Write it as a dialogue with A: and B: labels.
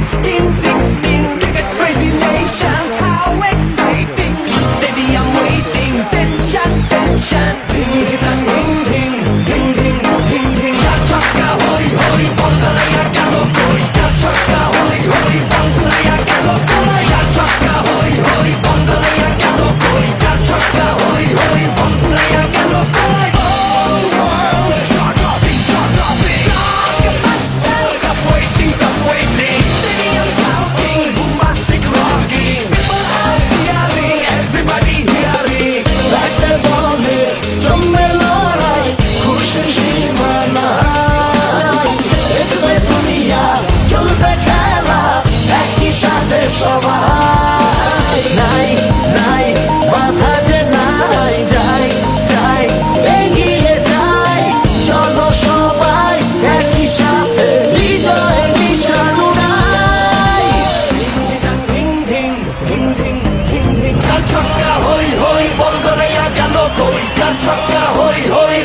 A: 16, 16, big at crazy nations. How exciting! Stadium waiting, tension, tension. Ding, ding, ding, ding, ding, ding, ding, ding. Chaka, hoy, hoy, bongolaya galo koi. Chaka, hoy, hoy, bongolaya galo koi. Chaka, hoy, hoy, bongolaya galo koi. Chaka, hoy, hoy, bongolaya galo koi. Oh, world, chaka, chaka, blockbuster, cup waiting. Stadium shouting, bombastic rocking. People are cheering, everybody hearing.
B: রাতে বলে জমে লড়াই খুশির সীমা নাই দেখবে দুনিয়া চলবে খেলা একই সাথে সবাই নাই নাই বাধা যে নাই যাই যাই এগিয়ে যাই চলো সবাই একই সাথে বিজয় নিশান উড়াই
A: Ding, ding, ding, ding, ding, ding.
B: ছক্কা হই হই বল করে গেল কই চার ছক্কা হই হই